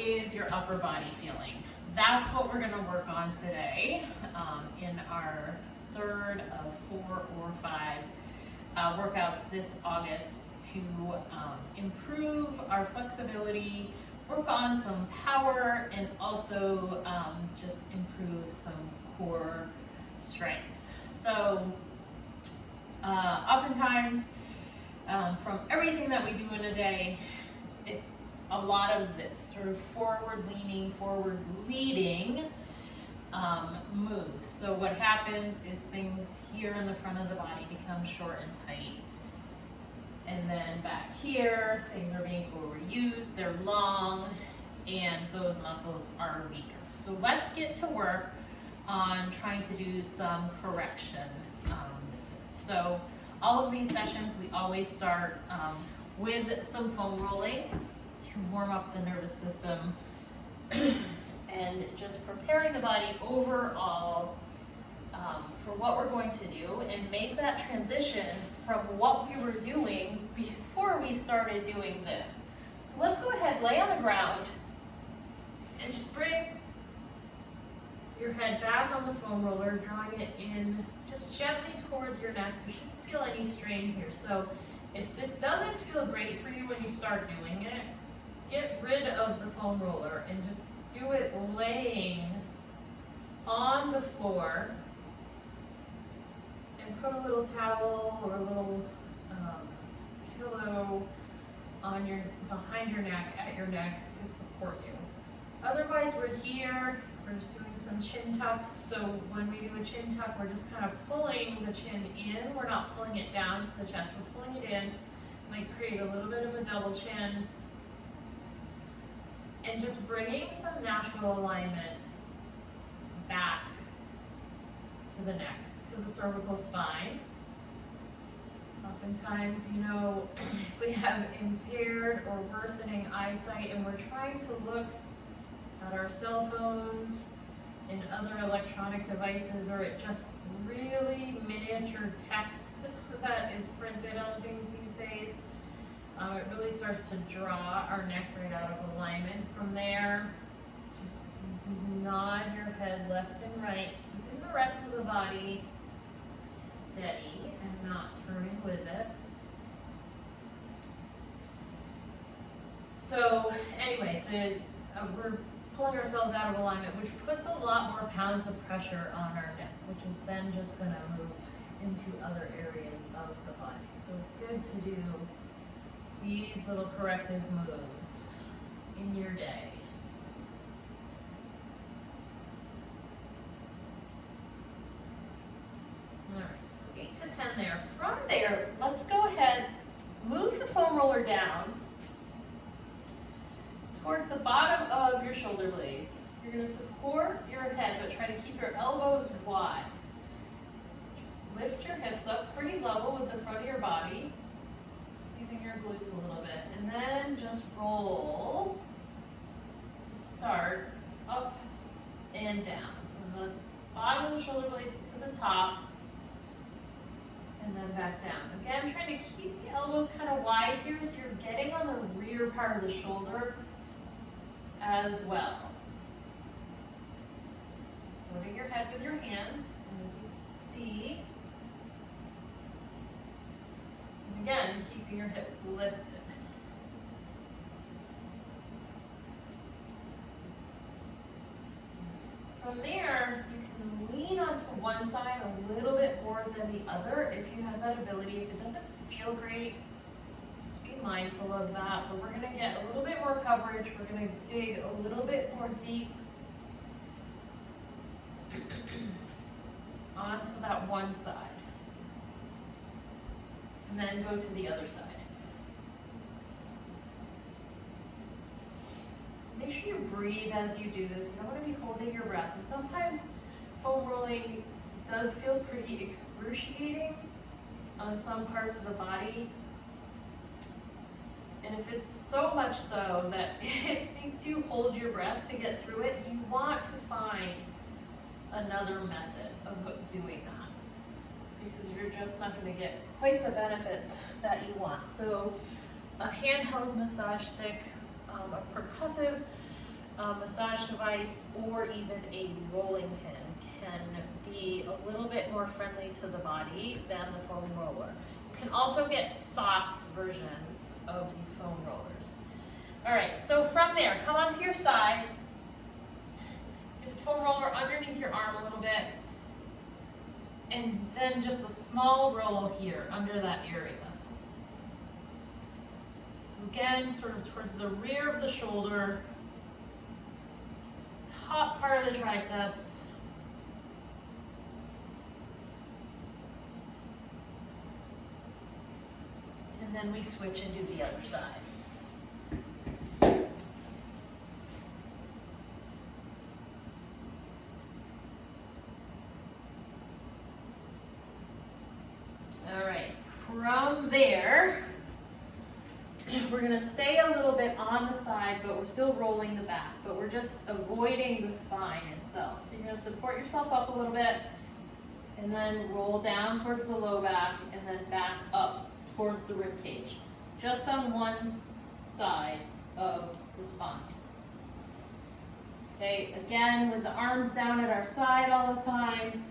is your upper body feeling? That's what we're gonna work on today in our third of 4 or 5 workouts this August to improve our flexibility, work on some power, and also just improve some core strength. So oftentimes from everything that we do in a day, it's a lot of this sort of forward leaning, forward leading moves. So what happens is things here in the front of the body become short and tight. And then back here, things are being overused, they're long, and those muscles are weaker. So let's get to work on trying to do some correction with this. So all of these sessions, we always start with some foam rolling to warm up the nervous system and just preparing the body overall for what we're going to do and make that transition from what we were doing before we started doing this. So let's go ahead, lay on the ground, and just bring your head back on the foam roller, drawing it in just gently towards your neck. You shouldn't feel any strain here. So if this doesn't feel great for you when you start doing it, get rid of the foam roller and just do it laying on the floor, and put a little towel or a little pillow on behind your neck, at your neck, to support you. Otherwise, we're here, we're just doing some chin tucks. So when we do a chin tuck, we're just kind of pulling the chin in. We're not pulling it down to the chest, we're pulling it in. Might create a little bit of a double chin. And just bringing some natural alignment back to the neck, to the cervical spine. Oftentimes, you know, if we have impaired or worsening eyesight and we're trying to look at our cell phones and other electronic devices, or at just really miniature text that is printed on things these days, it really starts to draw our neck right out of alignment. From there, just nod your head left and right, keeping the rest of the body steady and not turning with it. So anyway, we're pulling ourselves out of alignment, which puts a lot more pounds of pressure on our neck, which is then just going to move into other areas of the body. So it's good to do these little corrective moves in your day. All right, so 8 to 10 there. From there, let's go ahead, move the foam roller down towards the bottom of your shoulder blades. You're going to support your head, but try to keep your elbows wide. Lift your hips up pretty level with the front of your body, squeezing your glutes a little bit, and then just roll. Start up and down. From the bottom of the shoulder blades to the top, and then back down. Again, trying to keep the elbows kind of wide here so you're getting on the rear part of the shoulder as well. Supporting your head with your hands, and as you can see, and again, keeping your hips lifted. From there, you can lean onto one side a little bit more than the other if you have that ability. If it doesn't feel great, just be mindful of that. But we're going to get a little bit more coverage. We're going to dig a little bit more deep onto that one side. And then go to the other side. Make sure you breathe as you do this. You don't want to be holding your breath. And sometimes foam rolling does feel pretty excruciating on some parts of the body. And if it's so much so that it makes you hold your breath to get through it, you want to find another method of doing that, because you're just not going to get quite the benefits that you want. So a handheld massage stick, a percussive massage device or even a rolling pin can be a little bit more friendly to the body than the foam roller. You can also get soft versions of these foam rollers. All right, so from there, come onto your side. Get the foam roller underneath your arm a little bit, and then just a small roll here under that area. So again, sort of towards the rear of the shoulder, top part of the triceps. And then we switch and do the other side. All right, from there, we're gonna stay a little bit on the side, but we're still rolling the back, but we're just avoiding the spine itself. So you're gonna support yourself up a little bit, and then roll down towards the low back, and then back up towards the rib cage, just on one side of the spine. Okay, again, with the arms down at our side all the time,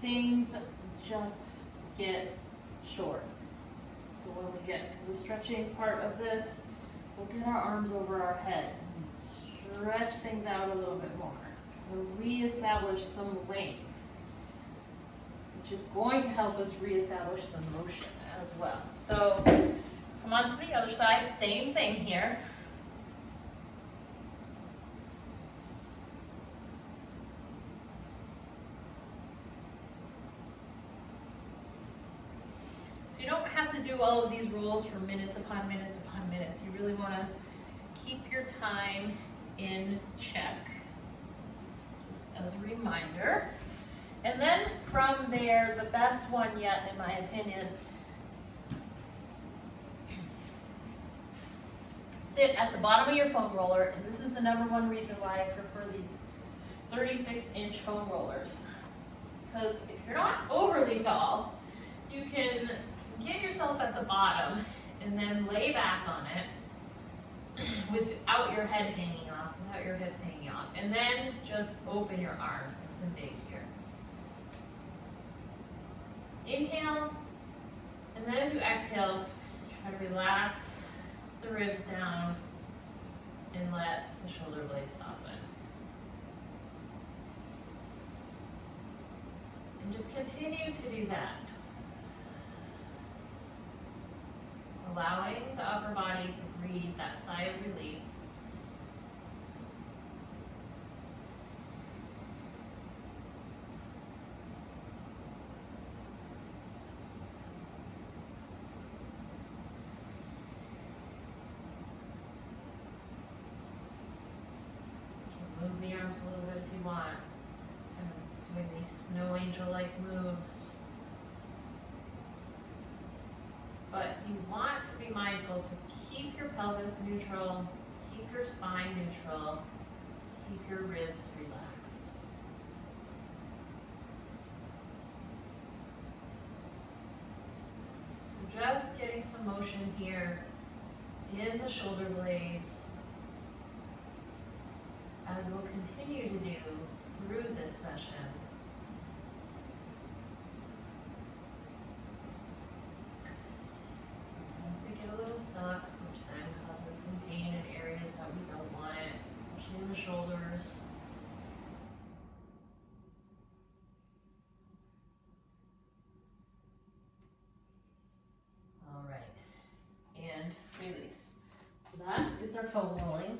things just get short. So when we get to the stretching part of this, we'll get our arms over our head and stretch things out a little bit more. Try to reestablish some length, which is going to help us reestablish some motion as well. So come on to the other side, same thing here. You don't have to do all of these rolls for minutes upon minutes upon minutes. You really want to keep your time in check, just as a reminder. And then from there, the best one yet, in my opinion, sit at the bottom of your foam roller, and this is the #1 reason why I prefer these 36-inch foam rollers. Because if you're not overly tall, you can get yourself at the bottom and then lay back on it without your head hanging off, without your hips hanging off. And then just open your arms, nice and big here. Inhale, and then as you exhale, try to relax the ribs down and let the shoulder blades soften. And just continue to do that. Allowing the upper body to breathe that sigh of relief. You can move the arms a little bit if you want. And doing these snow angel-like moves. But you want to be mindful to keep your pelvis neutral, keep your spine neutral, keep your ribs relaxed. So just getting some motion here in the shoulder blades, as we'll continue to do through this session. Stuck, which then causes some pain in areas that we don't want it, especially in the shoulders. All right, and release. So that is our foam rolling.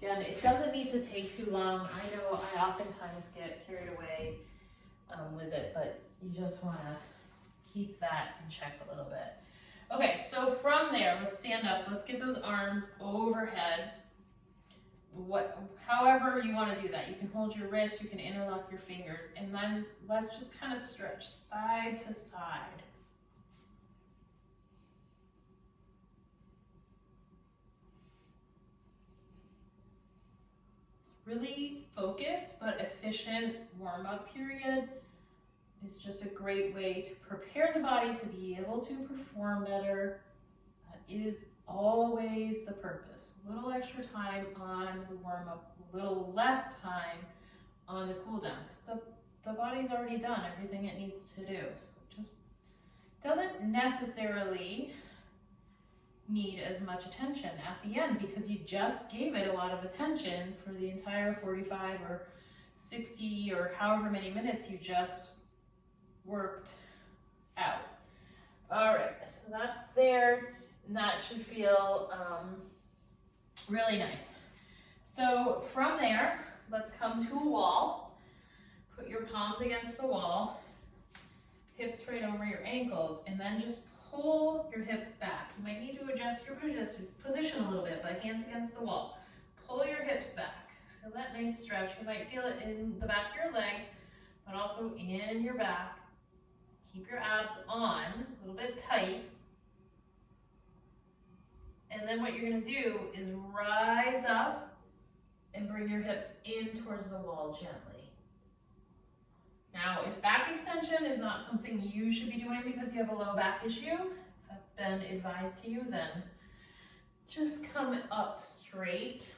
Again, it doesn't need to take too long. I know I oftentimes get carried away with it, but you just want to keep that in check a little bit. Okay, so from there, let's stand up. Let's get those arms overhead. However you want to do that. You can hold your wrist, you can interlock your fingers, and then let's just kind of stretch side to side. It's really focused but efficient warm-up period. It's just a great way to prepare the body to be able to perform better at is always the purpose. A little extra time on the warm up, a little less time on the cool down, because the body's already done everything it needs to do. So it just doesn't necessarily need as much attention at the end, because you just gave it a lot of attention for the entire 45 or 60 or however many minutes you just worked out. All right, so that's there, and that should feel really nice. So from there, let's come to a wall. Put your palms against the wall, hips right over your ankles, and then just pull your hips back. You might need to adjust your position a little bit, but hands against the wall. Pull your hips back. Feel that nice stretch. You might feel it in the back of your legs, but also in your back. Keep your abs on, a little bit tight. And then what you're gonna do is rise up and bring your hips in towards the wall gently. Now, if back extension is not something you should be doing because you have a low back issue, if that's been advised to you, then just come up straight.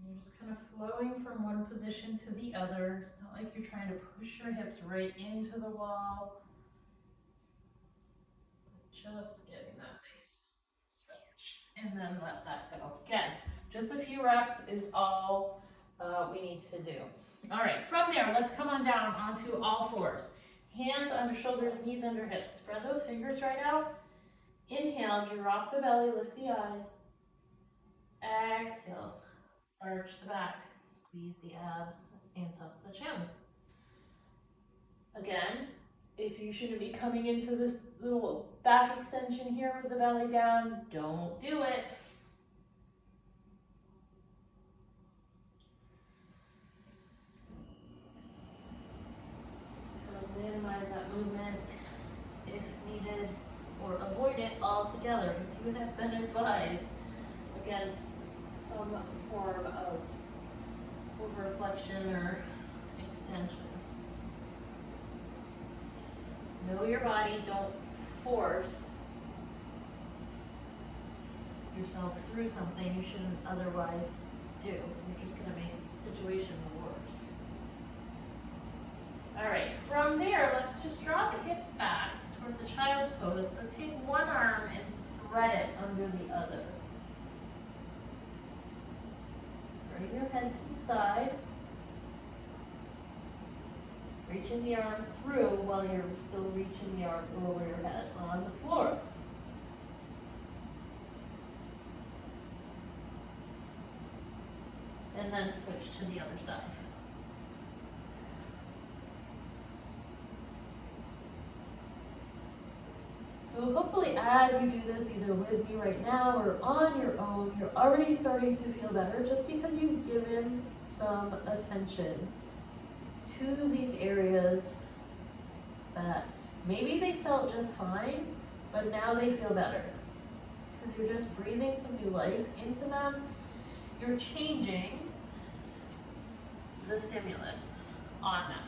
You're just kind of flowing from one position to the other. It's not like you're trying to push your hips right into the wall. Just getting that nice stretch. And then let that go. Again, just a few reps is all we need to do. All right, from there, let's come on down onto all fours. Hands under shoulders, knees under hips. Spread those fingers right out. Inhale, you rock the belly, lift the eyes. Exhale. Arch the back, squeeze the abs, and tuck the chin. Again, if you shouldn't be coming into this little back extension here with the belly down, don't do it. Just kind of minimize that movement if needed, or avoid it altogether. You would have been advised against some form of over-flexion or extension. Know your body, don't force yourself through something you shouldn't otherwise do. You're just gonna make the situation worse. All right, from there, let's just draw the hips back towards a child's pose, but take one arm and thread it under the other. Bring your head to the side. Reaching the arm through while you're still reaching the arm over your head on the floor. And then switch to the other side. So hopefully as you do this either with me right now or on your own, you're already starting to feel better just because you've given some attention to these areas that maybe they felt just fine, but now they feel better. Because you're just breathing some new life into them. You're changing the stimulus on them.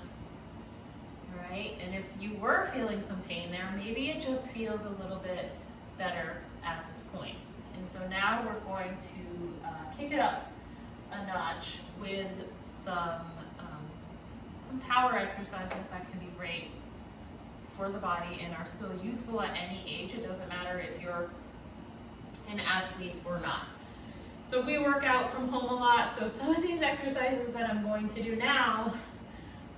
Right? And if you were feeling some pain there, maybe it just feels a little bit better at this point. And so now we're going to kick it up a notch with some power exercises that can be great for the body and are still useful at any age. It doesn't matter if you're an athlete or not. So we work out from home a lot, so some of these exercises that I'm going to do now,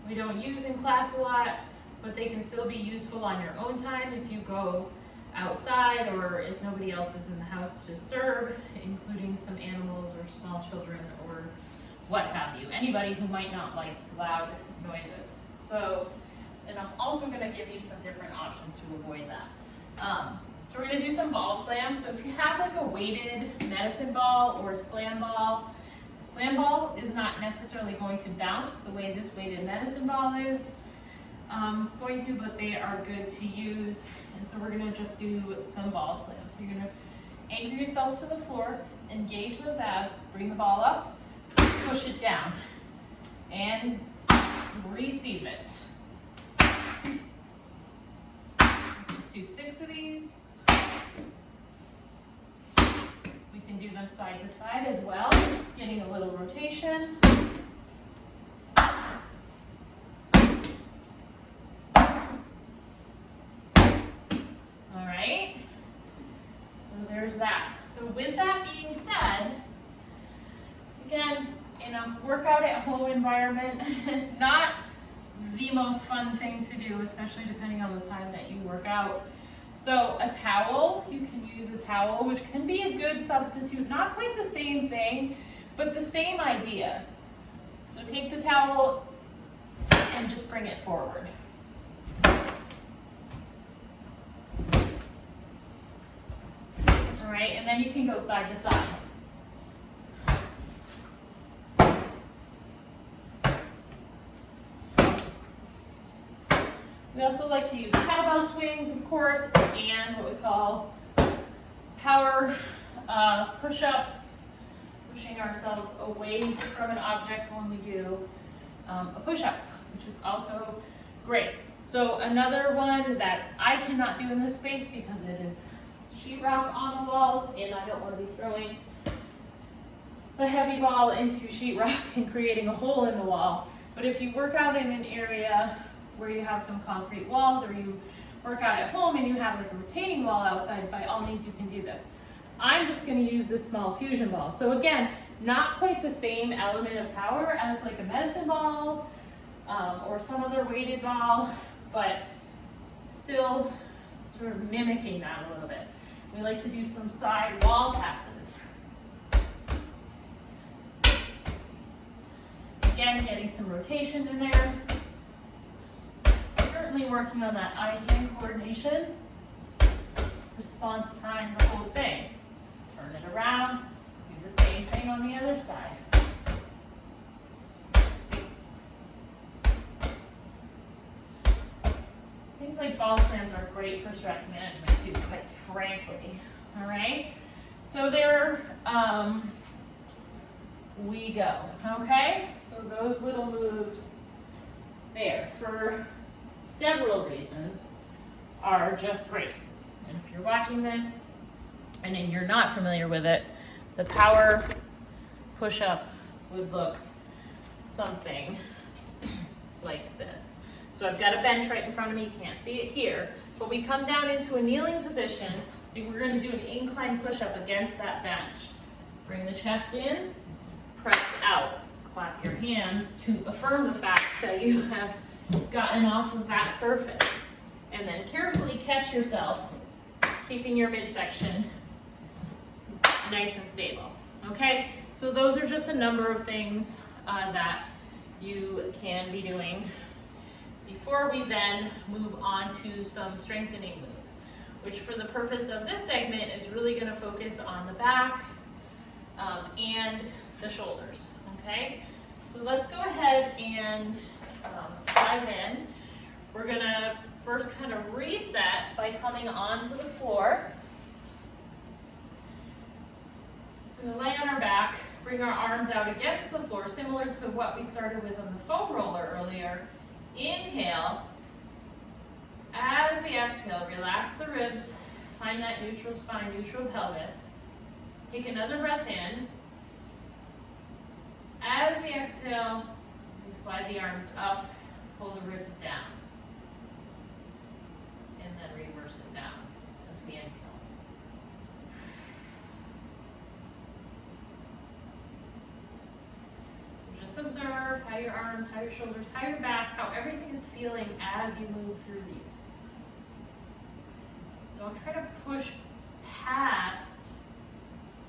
we don't use in class a lot, but they can still be useful on your own time if you go outside or if nobody else is in the house to disturb, including some animals or small children or what have you. Anybody who might not like loud noises. So, and I'm also going to give you some different options to avoid that. So we're going to do some ball slams. So if you have like a weighted medicine ball or a slam ball is not necessarily going to bounce the way this weighted medicine ball is going to, but they are good to use. And so we're going to just do some ball slams. So you're going to anchor yourself to the floor, engage those abs, bring the ball up, push it down and receive it. Let's do 6 of these. We can do them side to side as well, getting a little rotation. All right, so there's that. So with that being said, again, in a workout at home environment, not the most fun thing to do, especially depending on the time that you work out. So a towel, you can use a towel, which can be a good substitute. Not quite the same thing, but the same idea. So take the towel and just bring it forward. All right, and then you can go side to side. We also like to use kettlebell swings, of course, and what we call power push-ups, pushing ourselves away from an object when we do a push-up, which is also great. So another one that I cannot do in this space because it is sheetrock on the walls, and I don't want to be throwing a heavy ball into sheetrock and creating a hole in the wall. But if you work out in an area where you have some concrete walls, or you work out at home and you have like a retaining wall outside, by all means you can do this. I'm just going to use this small fusion ball. So again, not quite the same element of power as like a medicine ball or some other weighted ball, but still sort of mimicking that a little bit. We like to do some side wall passes. Again, getting some rotation in there. Certainly working on that eye-hand coordination, response time, the whole thing. Turn it around, do the same thing on the other side. Things like ball slams are great for stress management too, quite frankly. All right, so there we go. Okay, so those little moves there for several reasons are just great. And if you're watching this and then you're not familiar with it, the power push-up would look something like this. So I've got a bench right in front of me, you can't see it here, but we come down into a kneeling position and we're going to do an incline push-up against that bench. Bring the chest in, press out, clap your hands to affirm the fact that you have gotten off of that surface, and then carefully catch yourself, keeping your midsection nice and stable. Okay, so those are just a number of things that you can be doing before we then move on to some strengthening moves, which for the purpose of this segment is really going to focus on the back and the shoulders. Okay, so let's go ahead and dive in. We're gonna first kind of reset by coming onto the floor. So we're gonna lay on our back, bring our arms out against the floor, similar to what we started with on the foam roller earlier. Inhale. As we exhale, relax the ribs, find that neutral spine, neutral pelvis. Take another breath in. As we exhale, slide the arms up, pull the ribs down, and then reverse it down as we inhale. So just observe how your arms, how your shoulders, how your back, how everything is feeling as you move through these. Don't try to push past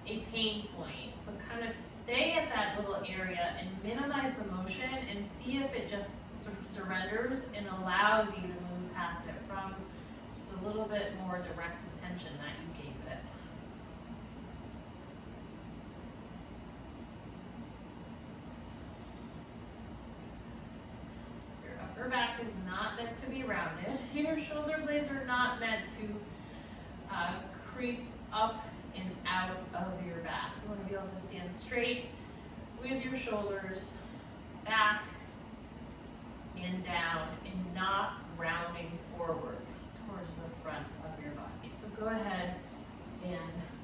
a pain point, but kind of stay at that little area and minimize the motion and see if it just sort of surrenders and allows you to move past it from just a little bit more direct attention that you gave it. Your upper back is not meant to be rounded. Your shoulder blades are not meant to creep up and out of your back. You want to be able to stand straight, with your shoulders back and down and not rounding forward towards the front of your body. So go ahead and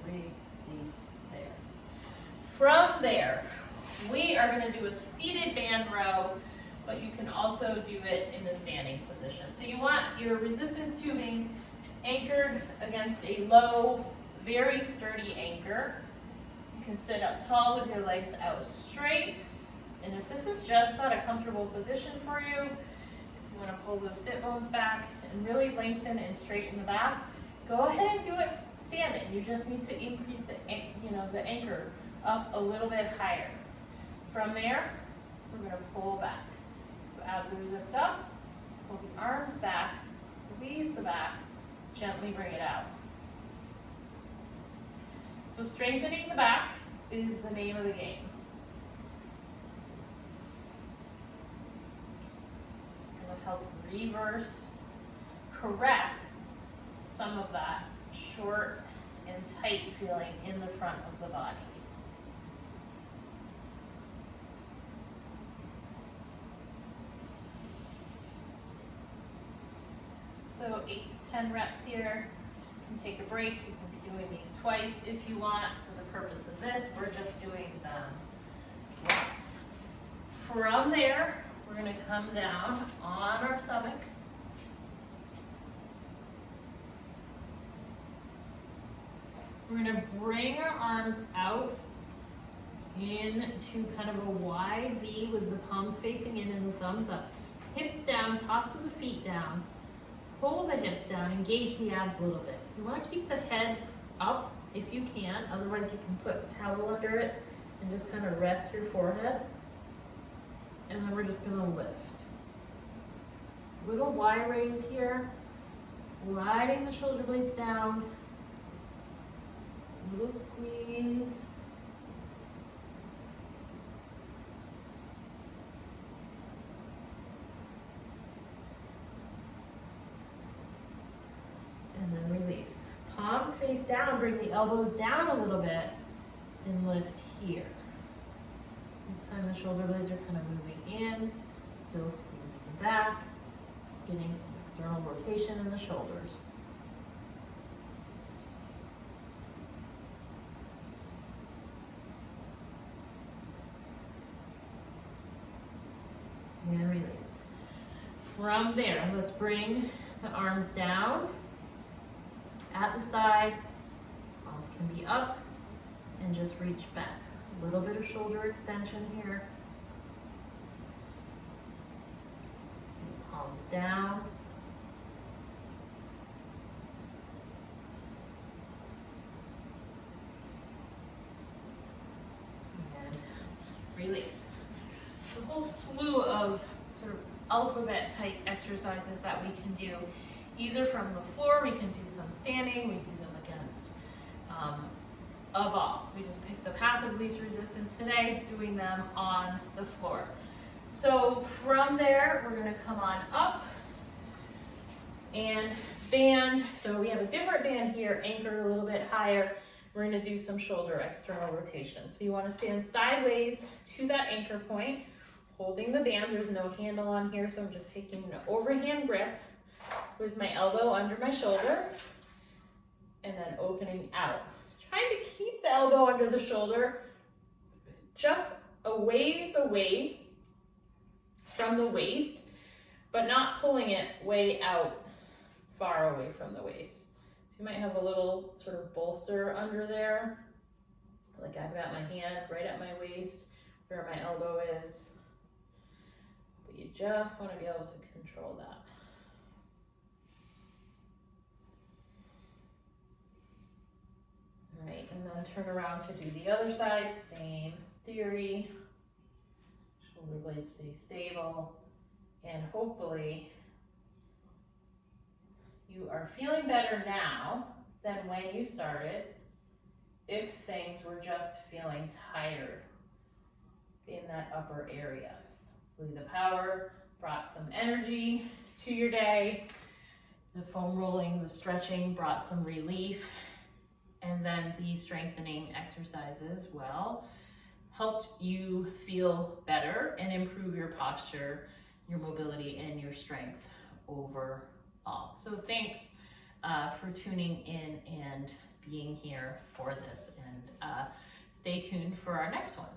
release there. From there, we are going to do a seated band row, but you can also do it in the standing position. So you want your resistance tubing anchored against a low, very sturdy anchor. You can sit up tall with your legs out straight. And if this is just not a comfortable position for you, so you want to pull those sit bones back and really lengthen and straighten the back, go ahead and do it standing. You just need to increase the anchor up a little bit higher. From there, we're going to pull back. So abs are zipped up, pull the arms back, squeeze the back, gently bring it out. So strengthening the back is the name of the game. It's going to help reverse, correct some of that short and tight feeling in the front of the body. So 8 to 10 reps here. You can take a break. You can be doing these twice if you want. For the purpose of this, we're just doing them once. From there, we're going to come down on our stomach. We're going to bring our arms out into kind of a wide V with the palms facing in and the thumbs up. Hips down, tops of the feet down. Pull the hips down, engage the abs a little bit. You want to keep the head up if you can, otherwise you can put a towel under it and just kind of rest your forehead. And then we're just going to lift. Little Y raise here, sliding the shoulder blades down, little squeeze. And then release. Palms face down, bring the elbows down a little bit and lift here. This time the shoulder blades are kind of moving in, still squeezing the back, getting some external rotation in the shoulders. And release. From there, let's bring the arms down at the side. Palms can be up and just reach back. A little bit of shoulder extension here. Palms down. And release. A whole slew of sort of alphabet type exercises that we can do either from the floor. We can do some standing, we do them against a ball. We just picked the path of least resistance today, doing them on the floor. So from there, we're going to come on up and band. So we have a different band here, anchored a little bit higher. We're going to do some shoulder external rotation. So you want to stand sideways to that anchor point, holding the band. There's no handle on here, so I'm just taking an overhand grip with my elbow under my shoulder and then opening out. Trying to keep the elbow under the shoulder just a ways away from the waist, but not pulling it way out far away from the waist. So you might have a little sort of bolster under there. Like I've got my hand right at my waist where my elbow is. But you just want to be able to control that. All right, and then turn around to do the other side, same theory. Shoulder blades stay stable, and hopefully you are feeling better now than when you started if things were just feeling tired in that upper area. Hopefully the power brought some energy to your day. The foam rolling, the stretching brought some relief. And then the strengthening exercises, well, helped you feel better and improve your posture, your mobility, and your strength overall. So thanks for tuning in and being here for this, and stay tuned for our next one.